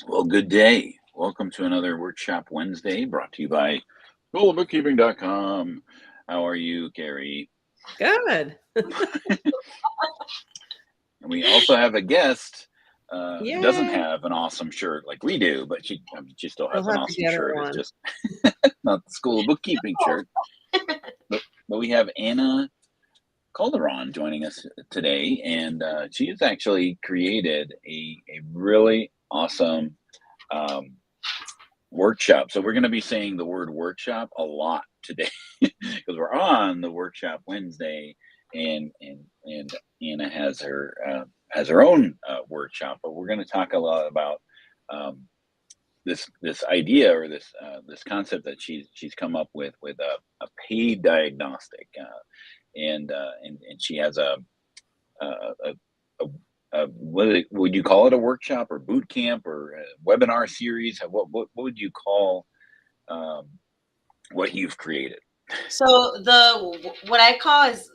Well, good day. Welcome to another Workshop Wednesday brought to you by schoolofbookkeeping.com. How are you, Carrie? Good. And we also have a guest who doesn't Yay. have an awesome shirt like we do, but she still has We'll an have to awesome get her shirt. one. It's just not the School of Bookkeeping shirt. But we have Ana Calderon joining us today, and she has actually created a really awesome workshop. So we're going to be saying the word workshop a lot today because we're on the Workshop Wednesday, and Ana has her own workshop. But we're going to talk a lot about this idea or this concept that she's come up with a paid diagnostic, and she has a what would you call it, a workshop or boot camp or a webinar series? What would you call what you've created? So what I call is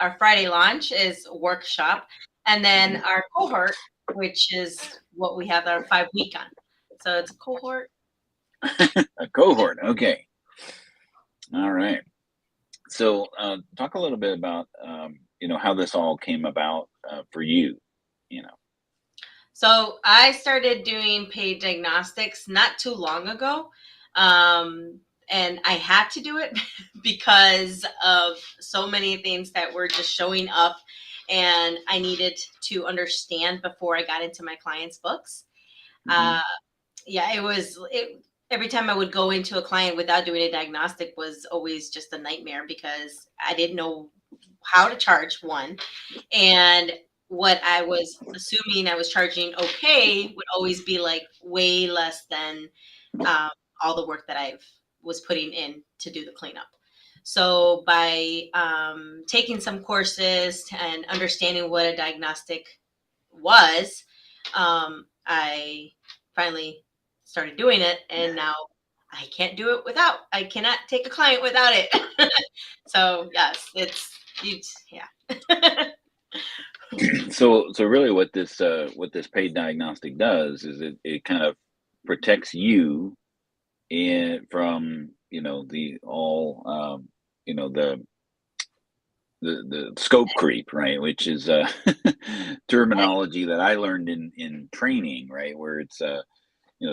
our Friday launch is workshop, and then our cohort, which is what we have our 5-week on. So it's a cohort. A cohort. Okay. All right. So talk a little bit about how this all came about for you. So I started doing paid diagnostics not too long ago. And I had to do it because of so many things that were just showing up, and I needed to understand before I got into my clients' books. Every time I would go into a client without doing a diagnostic was always just a nightmare because I didn't know how to charge one. And what I was assuming I was charging okay would always be like way less than all the work that I was putting in to do the cleanup. So by taking some courses and understanding what a diagnostic was, I finally started doing it, and now I can't do it without. I cannot take a client without it. So yes, yeah. So really what this paid diagnostic does is it kind of protects you from the scope creep, right? Which is terminology that I learned in training, right? Where it's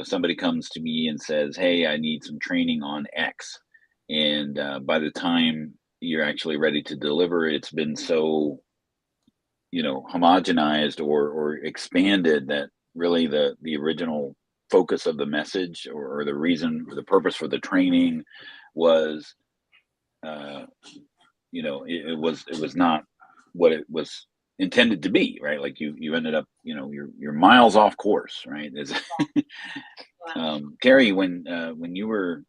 somebody comes to me and says, "Hey, I need some training on X," and by the time you're actually ready to deliver, it's been so homogenized or expanded that really the original focus of the message or the reason or the purpose for the training was it was not what it was intended to be, right? Like you ended up you're miles off course, right? Carrie, when you were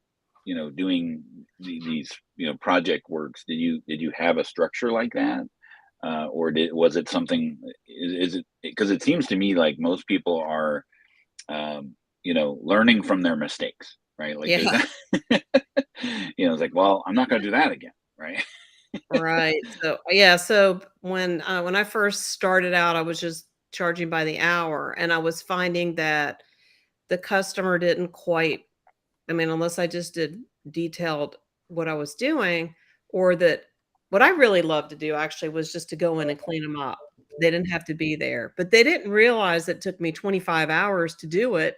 doing these project works, did you have a structure like that? Or was it something, is it, because it seems to me like most people are, learning from their mistakes, right? Like, Yeah. It's like, well, I'm not going to do that again. Right. Right. So yeah. So when I first started out, I was just charging by the hour, and I was finding that the customer didn't quite. I mean, unless I just did detailed what I was doing, or that what I really loved to do actually was just to go in and clean them up. They didn't have to be there, but they didn't realize it took me 25 hours to do it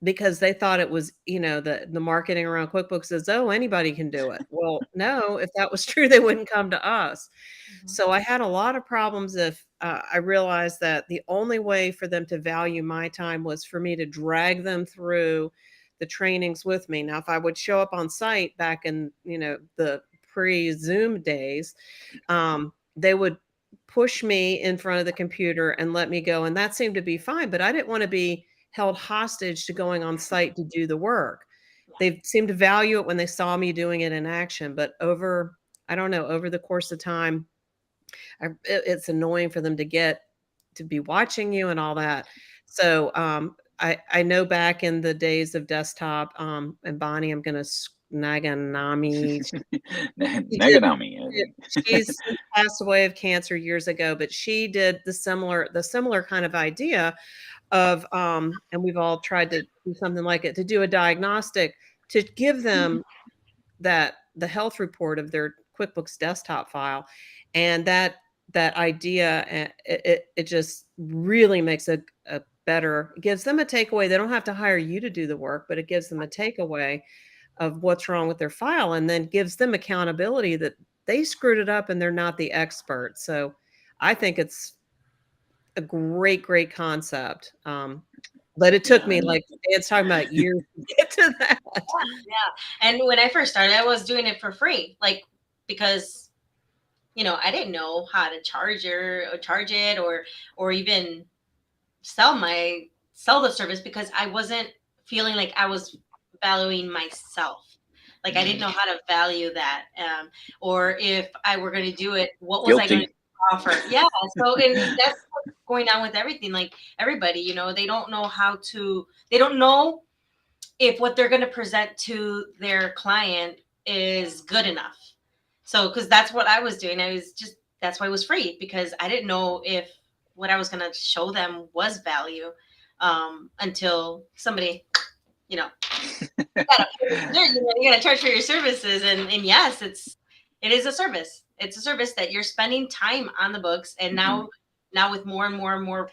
because they thought it was, the marketing around QuickBooks says, "Oh, anybody can do it." Well, no, if that was true, they wouldn't come to us. Mhm. So I had a lot of problems if I realized that the only way for them to value my time was for me to drag them through the trainings with me. Now, if I would show up on site back in, the pre-Zoom days, they would push me in front of the computer and let me go, and that seemed to be fine, but I didn't wanna be held hostage to going on site to do the work. Yeah. They seemed to value it when they saw me doing it in action, but I don't know, over the course of time, it's annoying for them to be watching you and all that. So, I know back in the days of desktop, and Bonnie, I'm gonna Naganami, she did Meganami, I it think. she's since passed away of cancer years ago, but she did the similar kind of idea of, and we've all tried to do something like it, to do a diagnostic, to give them the health report of their QuickBooks desktop file, and that idea, it just really makes a better, gives them a takeaway. They don't have to hire you to do the work, but it gives them a takeaway of what's wrong with their file, and then gives them accountability that they screwed it up and they're not the expert. So I think it's a great, great concept. But it took Yeah, me, and like Dan's talking about, years to get to that. Yeah. And when I first started, I was doing it for free, like because I didn't know how to charge it or even sell the service because I wasn't feeling like I was valuing myself. Like I didn't know how to value that. Or if I were going to do it, what was I going to guilty. offer? Yeah. So, and that's what's going on with everything. Like everybody, they don't know they don't know if what they're going to present to their client is good enough. So, because that's what I was doing. That's why it was free, because I didn't know if what I was going to show them was value until somebody, you know, you got to charge for your services. And yes, it is a service. It's a service that you're spending time on the books. And Mhm. now with more and more and more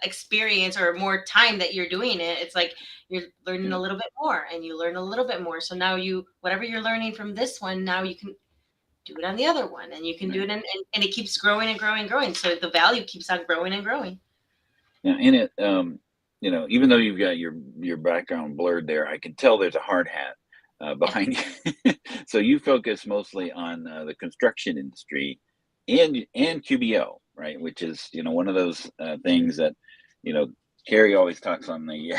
experience or more time that you're doing it, it's like you're learning Yeah. a little bit more and you learn a little bit more. So now whatever you're learning from this one, now you can do it on the other one, and you can do Right. it, and it keeps growing and growing and growing. So the value keeps on growing and growing. Yeah, and even though you've got your background blurred there, I can tell there's a hard hat Yeah. behind you. So you focus mostly on the construction industry and QBO, right? Which is one of those things that you know Carrie always talks on the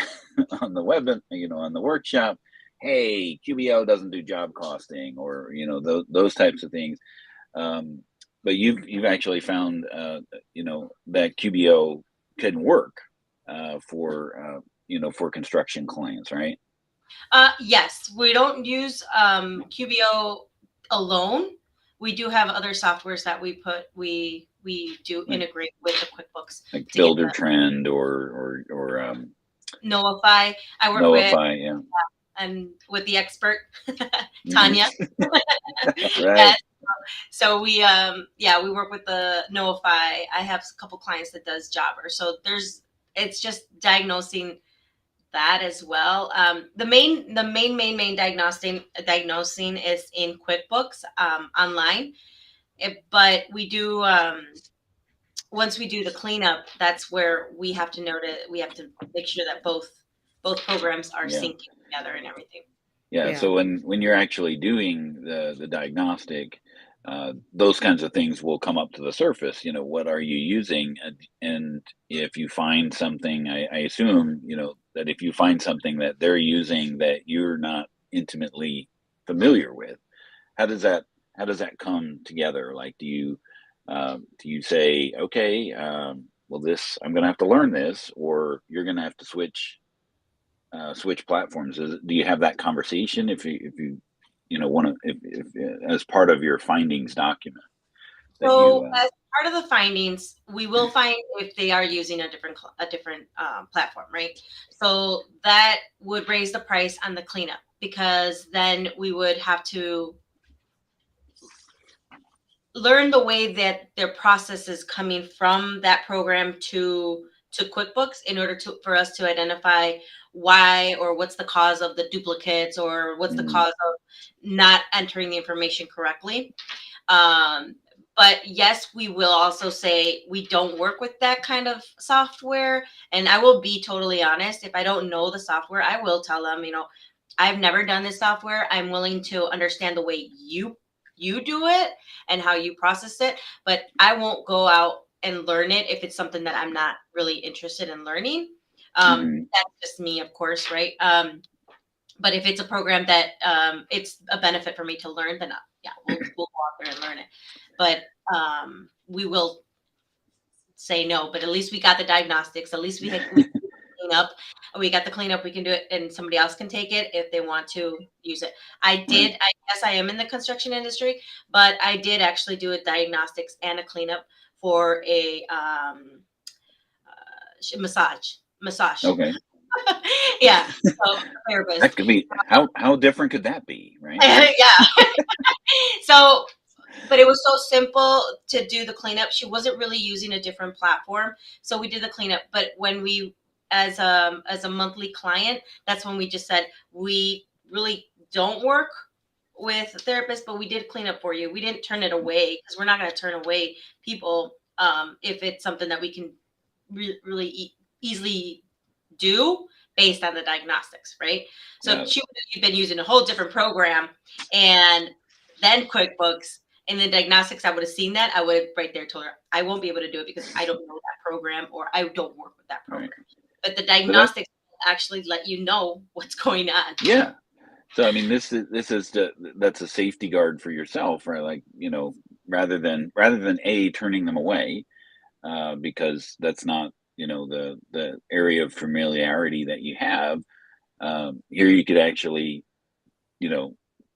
on the web, on the workshop. Hey, QBO doesn't do job costing, or those types of things. Um, but you've actually found that QBO can work for construction clients, right? Yes, we don't use QBO alone. We do have other softwares that we do Like integrate with the QuickBooks to get Builder the Trend or Notify. I work with Notify, yeah. and with the expert Mhm. Tanya. Right. Yes. So we work with the Notify. I have a couple clients that does Jobber. So it's just diagnosing that as well. The main diagnosing is in QuickBooks online. But we do once we do the cleanup, that's where we have to make sure that both programs are Yeah. syncing together and everything. Yeah, Yeah. so when you're actually doing the diagnostic, those kinds of things will come up to the surface. What are you using? And if you find something, I assume, that if you find something that they're using that you're not intimately familiar with, how does that how does that come together? Like, do you say, okay, well, this I'm going to have to learn this, or you're going to have to switch platforms? Do you have that conversation if you want to if as part of your findings document that you So as part of the findings, we will find if they are using a different platform, right? So that would raise the price on the cleanup, because then we would have to learn the way that their process is coming from that program to QuickBooks in order for us to identify why or what's the cause of the duplicates or what's the cause of not entering the information correctly. But yes, we will also say we don't work with that kind of software. And I will be totally honest, if I don't know the software, I will tell them, I've never done this software. I'm willing to understand the way you do it and how you process it, but I won't go out and learn it if it's something that I'm not really interested in learning. That's just me, of course, right? But if it's a program that it's a benefit for me to learn, then yeah, we'll go out there and learn it. But we will say no. But at least we got the diagnostics. At least we had clean up. We got the cleanup. We can do it, and somebody else can take it if they want to use it. I guess I am in the construction industry, but I did actually do a diagnostics and a cleanup for a massage. Okay. Yeah. So therapist. That could be how different could that be, right? Yeah. So, but it was so simple to do the cleanup. She wasn't really using a different platform, so we did the cleanup. But when we, as a monthly client, that's when we just said we really don't work with therapists, but we did clean up for you. We didn't turn it away because we're not going to turn away people if it's something that we can really easily do based on the diagnostics, right? So she would have been using a whole different program and then QuickBooks and the diagnostics. I would have seen that. I would have right there told her I won't be able to do it because I don't know that program or I don't work with that program. Right. But the diagnostics actually let you know what's going on. Yeah. So I mean, that's a safety guard for yourself, right? Like, rather than turning them away, because that's not, the area of familiarity that you have. Here you could actually,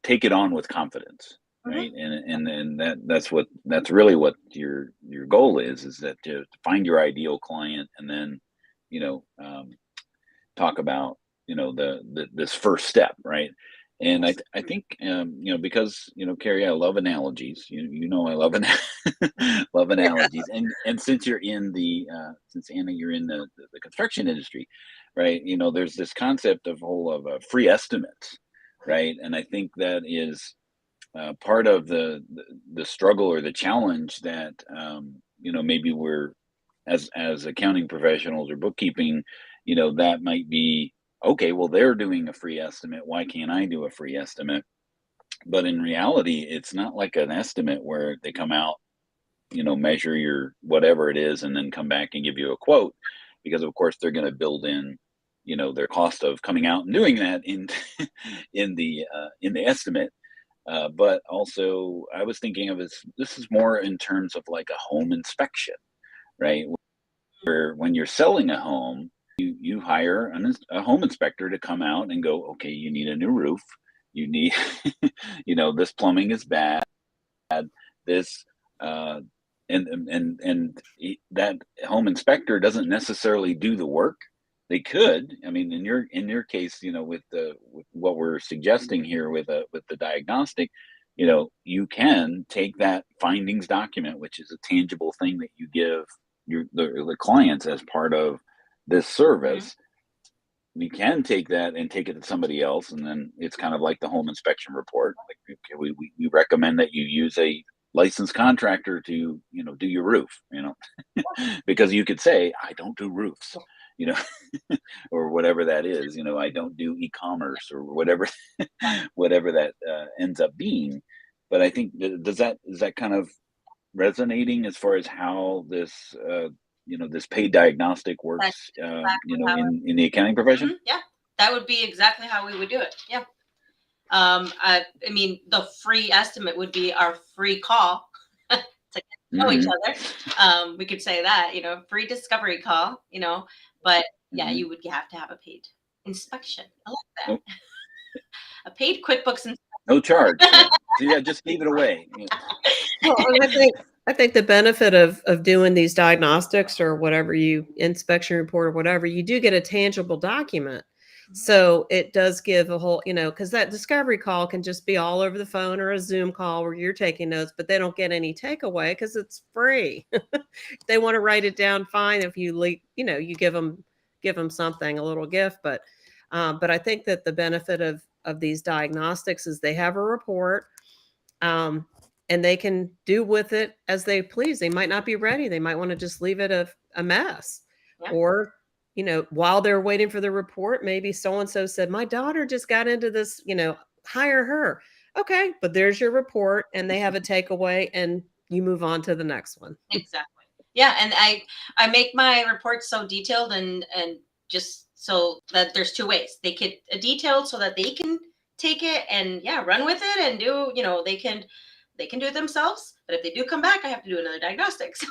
take it on with confidence, right? And that's really what your goal is that to find your ideal client and then, talk about, this first step, right? And I think, because, Carrie, I love analogies. I love love analogies. And since you're in since Anna, you're in the construction industry, right? There's this concept of free estimates, right? And I think that is part of the struggle or the challenge that, maybe we're as accounting professionals or bookkeeping, that might be, okay, well, they're doing a free estimate. Why can't I do a free estimate? But in reality, it's not like an estimate where they come out, measure your whatever it is, and then come back and give you a quote, because of course they're going to build in, their cost of coming out and doing that in in the estimate. But also, I was thinking of this is more in terms of like a home inspection, right? Where when you're selling a home, you hire a home inspector to come out and go, okay, you need a new roof. You need, this plumbing is bad. This, and that home inspector doesn't necessarily do the work. They could. I mean, in your case, with what we're suggesting here with the diagnostic, you can take that findings document, which is a tangible thing that you give the clients as part of this service. You can take that and take it to somebody else, and then it's kind of like the home inspection report. Like, okay, we recommend that you use a licensed contractor to do your roof, because you could say, I don't do roofs, or whatever that is. I don't do e-commerce or whatever whatever that ends up being. But I think is that kind of resonating as far as how this this paid diagnostic works, in the accounting profession? Yeah, that would be exactly how we would do it. Yeah. I mean, the free estimate would be our free call to get to know each other. We could say that, free discovery call, but yeah, you would have to have a paid inspection. I like that. A paid QuickBooks inspection. No charge. Yeah. So yeah, just give it away. Yeah. Well, I think the benefit of doing these diagnostics or whatever inspection report or whatever, you do get a tangible document So it does give a whole, because that discovery call can just be all over the phone or a Zoom call where you're taking notes, but they don't get any takeaway because it's free. If they want to write it down, fine. If you you give them something, a little gift. But I think that the benefit of these diagnostics is they have a report, and they can do with it as they please. They might not be ready. They might want to just leave it a mess, Yeah. or while they're waiting for the report, maybe so-and-so said, my daughter just got into this, hire her. Okay, but there's your report, and they have a takeaway, and you move on to the next one. Exactly. Yeah, and I make my reports so detailed and just so that there's two ways. They get detailed so that they can take it and run with it and do, they can do it themselves. But if they do come back, I have to do another diagnostics.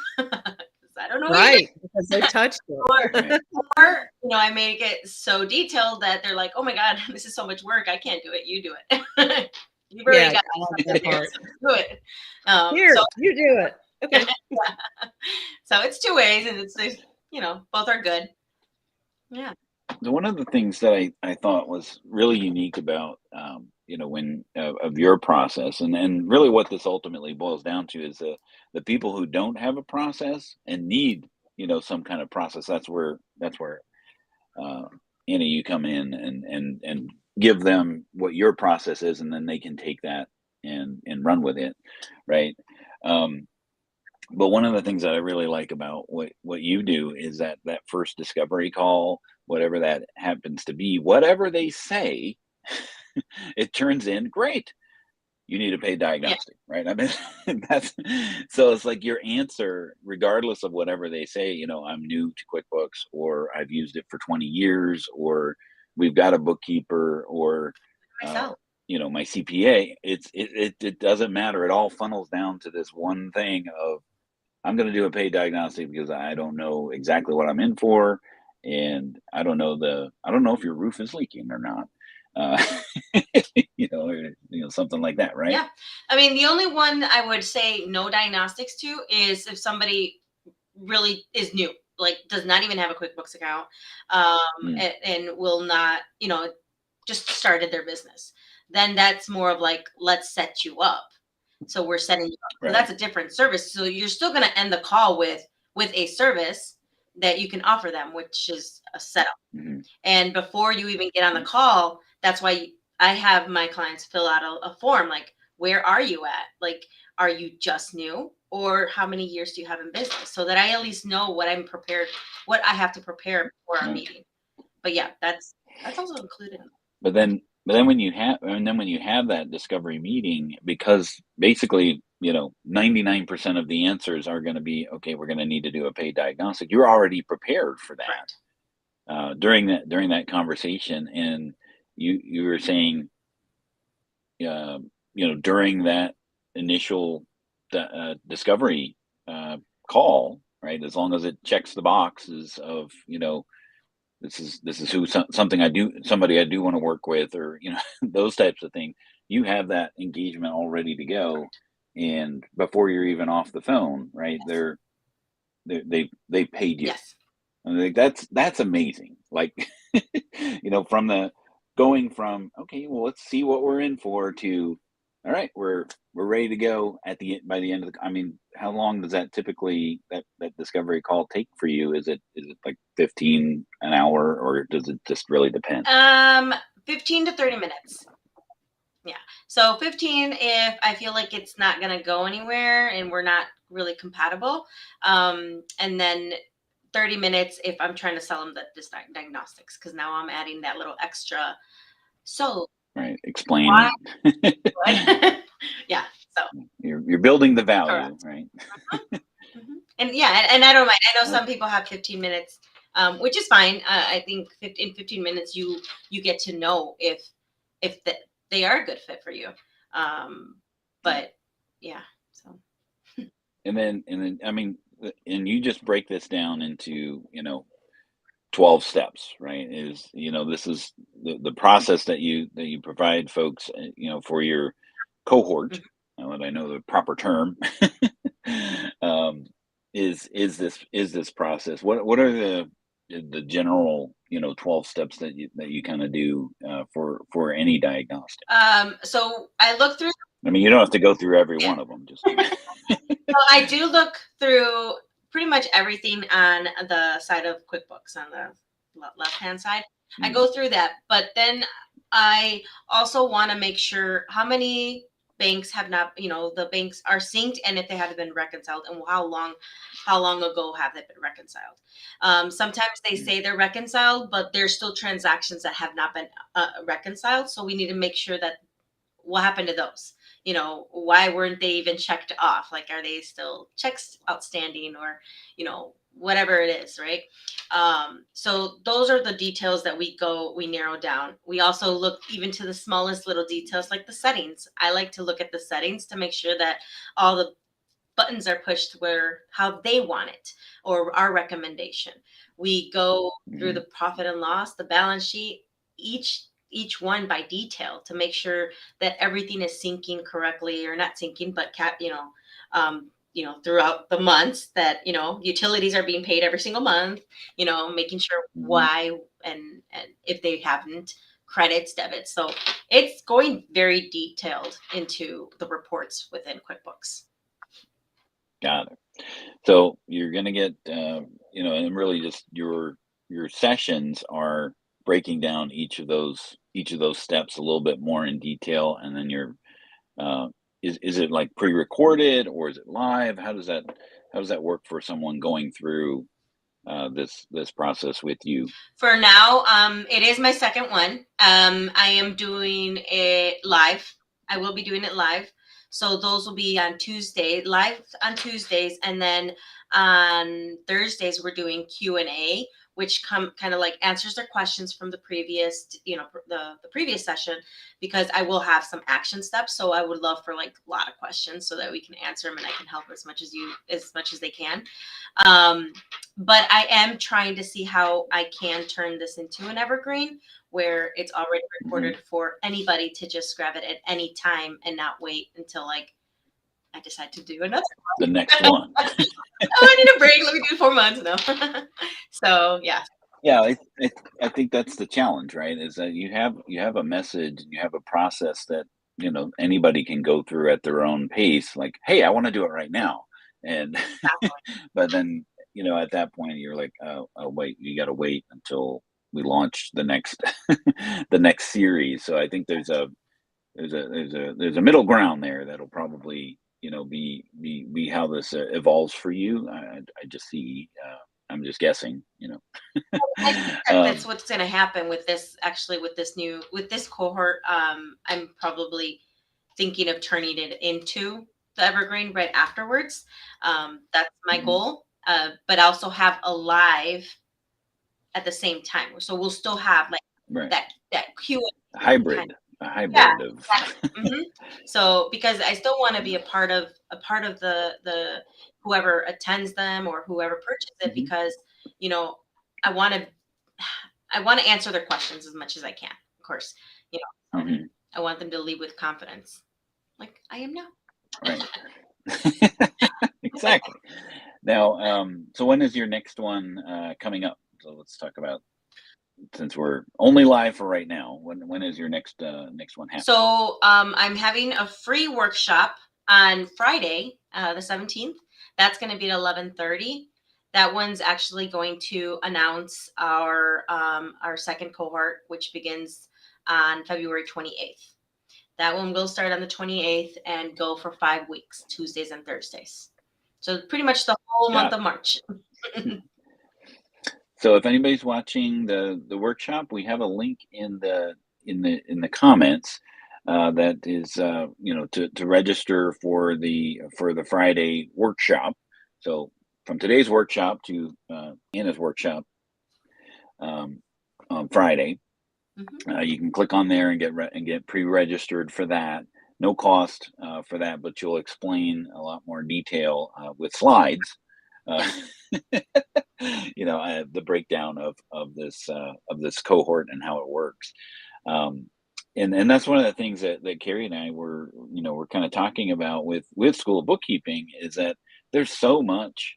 I don't know Right, because they touched it. Or I make it so detailed that they're like, oh my God, this is so much work. I can't do it. You do it. You've already got that part. Do it. Here, So you do it. Okay. so it's two ways, and it's both are good. Yeah. One of the things that I thought was really unique about when of your process, and really what this ultimately boils down to is the people who don't have a process and need some kind of process. That's where uh, you come in and give them what your process is, and then they can take that and run with it, right? Um, but one of the things that I really like about what you do is that first discovery call, whatever that happens to be, whatever they say, it turns in great. You need a paid diagnostic, right? I mean, that's so it's like your answer, regardless of whatever they say. I'm new to QuickBooks, or I've used it for 20 years, or we've got a bookkeeper, or Myself. my CPA. It doesn't matter. It all funnels down to this one thing of, I'm going to do a paid diagnostic because I don't know exactly what I'm in for, and I don't know if your roof is leaking or not, uh, or, something like that, right? Yeah. I mean, the only one I would say no diagnostics to is if somebody really is new, like does not even have a QuickBooks account, and will not, just started their business. Then that's more of like, let's set you up. So we're setting you up. So Right. that's a different service. So you're still going to end the call with a service that you can offer them, which is a setup. Mhm. And before you even get on the call, that's why I have my clients fill out a form like, where are you at? Like, are you just new, or how many years do you have in business? So that I at least know what I have to prepare for our Right. meeting. But yeah, that's also included. But then when you have that discovery meeting, because basically 99% of the answers are going to be, okay, we're going to need to do a paid diagnostic. You're already prepared for that. Right. During that conversation, and you were saying, during that initial discovery call, right? As long as it checks the boxes of this is somebody I do want to work with, or those types of things. You have that engagement all ready to go, and before you're even off the phone, right? Yes. They paid you. Yes. And like that's amazing. Like from going from, okay, well, let's see what we're in for, to, all right, we're ready to go by the end of the. I mean, how long does that typically that discovery call take for you? Is it like 15 an hour, or does it just really depend? 15 to 30 minutes. Yeah. So 15 if I feel like it's not going to go anywhere and we're not really compatible. And then 30 minutes if I'm trying to sell them this diagnostics, because now I'm adding that little extra. So Right. Explain why? it. Yeah. So you're building the value, correct. right? Mm-hmm. And yeah, and I don't mind. I know some people have 15 minutes, which is fine. I think in 15 minutes you get to know if they are a good fit for you. But yeah, so. And then I mean, and you just break this down into 12 steps, right? This is the process that you provide folks, for your cohort. Now that I know the proper term, is this process. What are the general, 12 steps that you kind of do for any diagnostic? So I look through. I mean, you don't have to go through every Yeah. one of them. Just So I do look through pretty much everything on the side of QuickBooks on the left-hand side. I go through that, but then I also want to make sure how many banks have not, the banks are synced, and if they haven't been reconciled, and how long ago have they been reconciled. Sometimes they say they're reconciled, but there's still transactions that have not been reconciled. So we need to make sure that what happened to those. Why weren't they even checked off? Like, are they still checks outstanding, or whatever it is, right? So those are the details that we narrow down. We also look even to the smallest little details, like the settings. I like to look at the settings to make sure that all the buttons are pushed how they want it, or our recommendation. We go through the profit and loss, the balance sheet, each one by detail, to make sure that everything is syncing correctly, or not syncing, but throughout the months, that utilities are being paid every single month, making sure why, and if they haven't, credits, debits. So it's going very detailed into the reports within QuickBooks. Got it. So you're going to get, and really just your sessions are breaking down each of those steps a little bit more in detail, and then is it like pre-recorded, or is it live? How does that work for someone going through this process with you? For now, it is my second one. I am doing it live. I will be doing it live. So those will be on Tuesday, live on Tuesdays, and then on Thursdays we're doing Q&A, which kind of like answers their questions from the previous, the previous session, because I will have some action steps. So I would love for like a lot of questions so that we can answer them, and I can help as much as they can. But I am trying to see how I can turn this into an evergreen, where it's already recorded for anybody to just grab it at any time and not wait until like I decide to do another The next one. Oh, I need a break. Let me do 4 months now. So yeah. Yeah, I think that's the challenge, right? Is that you have a message, and you have a process that anybody can go through at their own pace. Like, hey, I want to do it right now, and but then at that point you're like, oh wait, you got to wait until we launch the next the next series. So I think there's a middle ground there that'll probably be how this evolves for you. I just see. I'm just guessing. I think that's what's going to happen with this. Actually, with this cohort, I'm probably thinking of turning it into the evergreen right afterwards. That's my goal. But also have a live at the same time. So we'll still have like that Q hybrid. kind of, a hybrid yeah, of exactly. So because I still want to be a part of the whoever attends them or whoever purchases it, because I want to answer their questions as much as I can, of course. I want them to leave with confidence, like I am now. Right. Exactly. Now, so when is your next one coming up? So let's talk about, since we're only live for right now, when is your next one happening? So I'm having a free workshop on Friday, the 17th. That's going to be at 11:30. That one's actually going to announce our second cohort, which begins on February 28th. That one will start on the 28th and go for 5 weeks, Tuesdays and Thursdays. So pretty much the whole month of March. So if anybody's watching the workshop, we have a link in the comments that is to register for the Friday workshop. So from today's workshop to Anna's workshop on Friday, you can click on there and get pre-registered for that. No cost for that, but you'll explain a lot more detail with slides. The breakdown of this cohort and how it works. And that's one of the things that Carrie and I were kind of talking about with School of Bookkeeping, is that there's so much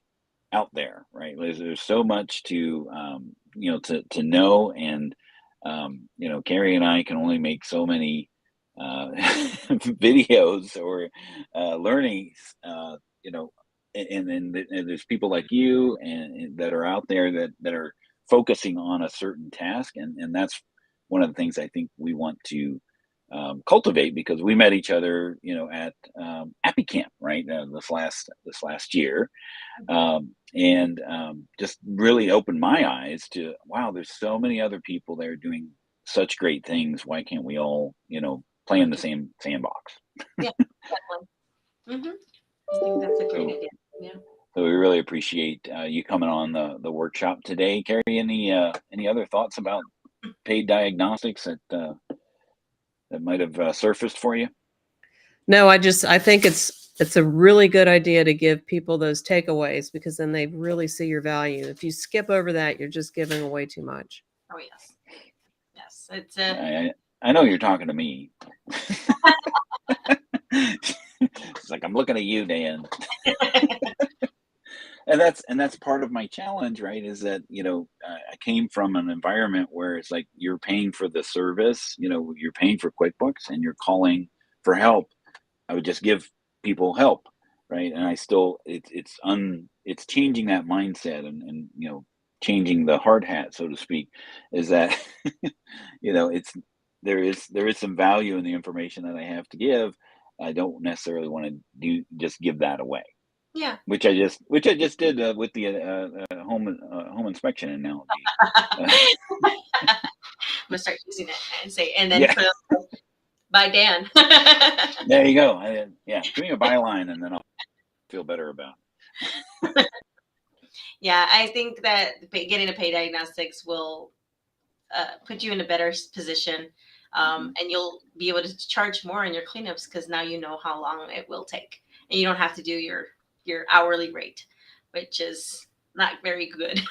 out there, right? There's so much to to know. And Carrie and I can only make so many videos or learnings, and then there's people like you and that are out there that are focusing on a certain task, and that's one of the things I think we want to cultivate, because we met each other, at Appy Camp, right? This last year, and just really opened my eyes to, wow, there's so many other people that are doing such great things. Why can't we all, play in the same sandbox? Yeah, definitely. Mhm. I think that's a great So, idea. Yeah. so we really appreciate you coming on the workshop today. Carrie, any other thoughts about paid diagnostics that might have surfaced for you? No, I think it's a really good idea to give people those takeaways, because then they really see your value. If you skip over that, you're just giving away too much. Oh, yes. Yes. I know you're talking to me. It's like, I'm looking at you, Dan. And that's part of my challenge, right? Is that, I came from an environment where it's like, you're paying for the service, you're paying for QuickBooks and you're calling for help. I would just give people help, right? And I still, it's changing that mindset, and changing the hard hat, so to speak, is that it's there is some value in the information that I have to give. I don't necessarily want to just give that away, Yeah. which I just did with the home inspection analogy. I'm gonna start using it and say, and then Yeah, by Dan. there you go. Yeah, give me a byline, and then I'll feel better about it. Yeah, I think that getting a pay diagnostics will put you in a better position, Mhm. and you'll be able to charge more in your cleanups because now you know how long it will take, and you don't have to do your hourly rate, which is not very good.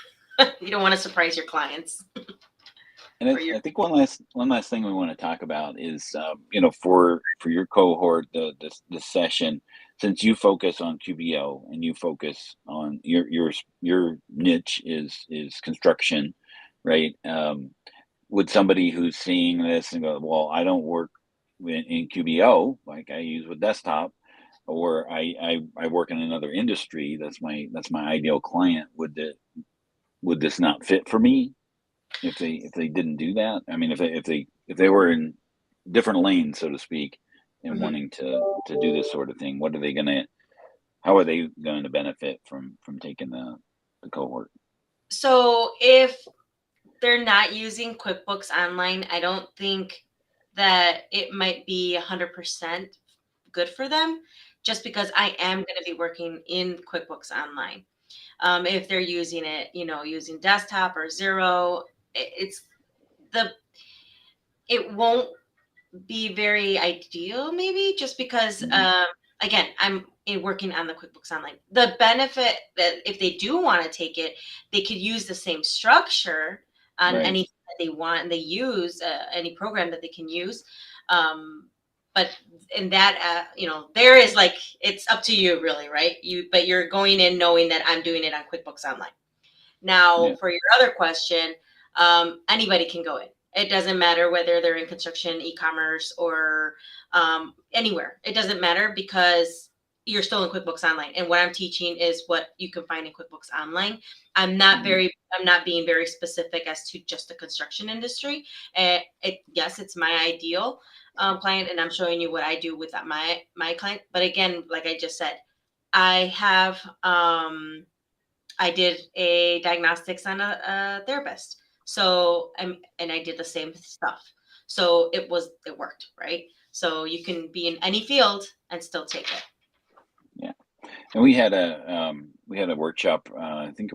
You don't want to surprise your clients And or your. I think one last thing we want to talk about is, for your cohort, the session, since you focus on QBO and you focus on your niche is construction, right? Would somebody who's seeing this and go, well, I don't work in QBO like I use with desktop, or I work in another industry, that's my ideal client. Would this not fit for me if they didn't do that? I mean, if they were in different lanes, so to speak, and Mhm. wanting to do this sort of thing, how are they going to benefit from taking the cohort? So if they're not using QuickBooks Online, I don't think that it might be 100% good for them, just because I am going to be working in QuickBooks Online. If they're using it, using desktop or Zero, it's the it won't be very ideal, maybe, just because Mhm. again, I'm working on the QuickBooks Online. The benefit that if they do want to take it, they could use the same structure on Right. anything that they want, and they use any program that they can use. Um, but in that, there is like, it's up to you, really, right? But you're going in knowing that I'm doing it on QuickBooks Online. Now, Yeah. for your other question, anybody can go in. It doesn't matter whether they're in construction, e-commerce, or anywhere. It doesn't matter, because you're still in QuickBooks Online. And what I'm teaching is what you can find in QuickBooks Online. Mhm. I'm not being very specific as to just the construction industry. Yes, it's my ideal client, and I'm showing you what I do with my client. But again, like I just said, I have I did a diagnostics on a therapist. So and I did the same stuff. So it worked, right? So you can be in any field and still take it. Yeah. And we had a workshop. I think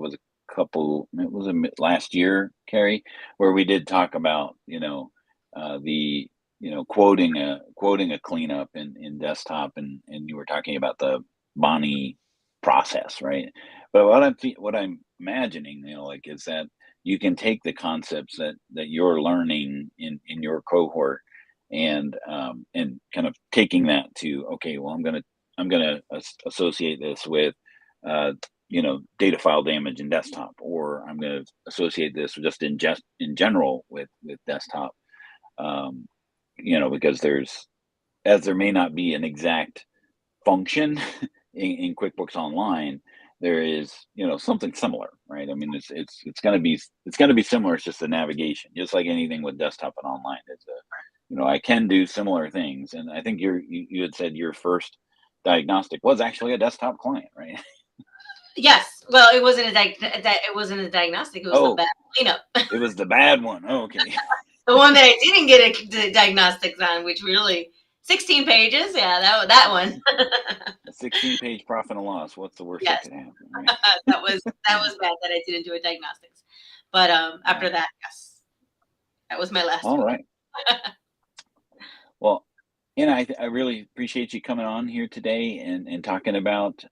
last year, Carrie, where we did talk about, the quoting a cleanup in desktop, and you were talking about the Bonnie process, right? But what I'm imagining, like, is that you can take the concepts that you're learning in your cohort, and kind of taking that to, okay, well, I'm gonna associate this with data file damage in desktop, or I'm going to associate this just in general with desktop. Because there may not be an exact function in QuickBooks Online, there is something similar, right? I mean, it's going to be similar. It's just the navigation, just like anything with desktop and online. I can do similar things, and I think you had said your first diagnostic was actually a desktop client, right? Yes. Well, it wasn't it wasn't a diagnostic. It was the bad cleanup. It was the bad one. Oh, okay. The one that I didn't get a diagnostics on, which really 16 pages. Yeah, that one. A 16-page profit and loss. What's the worst that could happen? Right? that was bad that I didn't do a diagnostics. But after that, yes, that was my last All one. right. Well, Anna, I really appreciate you coming on here today and talking about,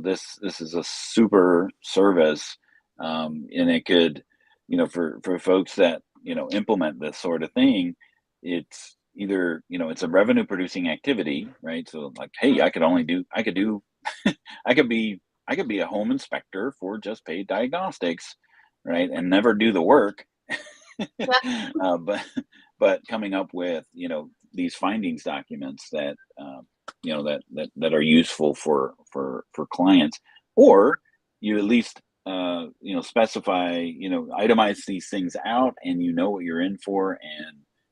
this is a super service, and it could, for folks that, implement this sort of thing, it's either, it's a revenue producing activity, right? So like, hey, I could be a home inspector for just paid diagnostics, right? And never do the work. Yeah. But coming up with these findings documents that that are useful for clients, or you at least specify, itemize these things out, and what you're in for,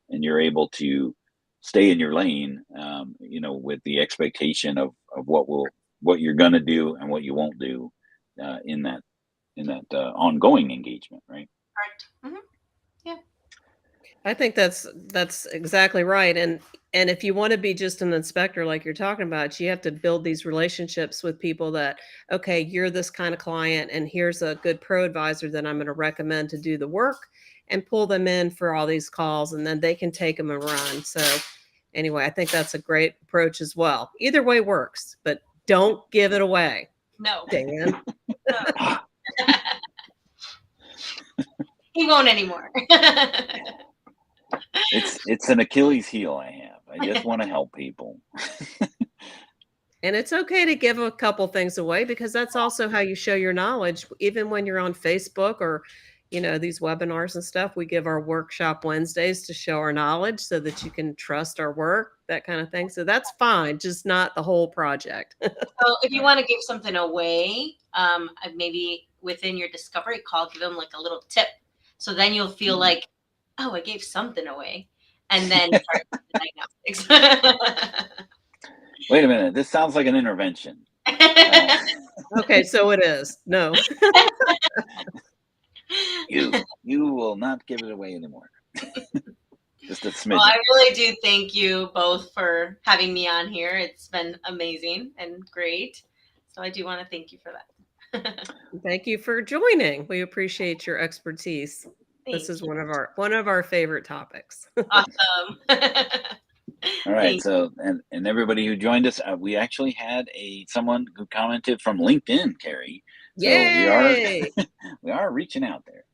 and you're able to stay in your lane, with the expectation of what you're going to do and what you won't do in that ongoing engagement, right? Correct. Mm-hmm. Yeah. I think that's exactly right. And if you want to be just an inspector like you're talking about, you have to build these relationships with people that, okay, you're this kind of client, and here's a good pro advisor that I'm going to recommend to do the work, and pull them in for all these calls, and then they can take them and run. So anyway, I think that's a great approach as well. Either way works, but don't give it away. No. Dan. He won't anymore. It's an Achilles heel I have. I just want to help people. And it's okay to give a couple things away, because that's also how you show your knowledge. Even when you're on Facebook or, these webinars and stuff, we give our workshop Wednesdays to show our knowledge so that you can trust our work, that kind of thing. So that's fine, just not the whole project. So if you want to give something away, maybe within your discovery call, give them like a little tip. So then you'll feel like, oh, I gave something away. And then start the diagnostics. Wait a minute. This sounds like an intervention. Okay, so it is. No. You will not give it away anymore. Just a smidgen. Well, I really do thank you both for having me on here. It's been amazing and great. So I do want to thank you for that. Thank you for joining. We appreciate your expertise. This is one of our favorite topics. Awesome. All right. So, and everybody who joined us, we actually had someone who commented from LinkedIn, Carrie. So Yay! we are reaching out there.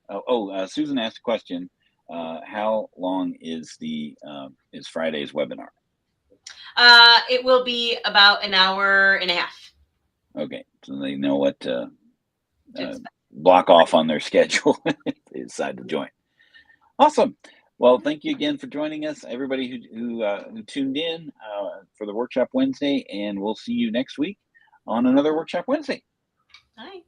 Susan asked a question. How long is is Friday's webinar? It will be about an hour and a half. Okay. So they know what to block off on their schedule if they decide to join. Awesome. Well, thank you again for joining us, everybody who tuned in for the Workshop Wednesday, and we'll see you next week on another Workshop Wednesday. Bye.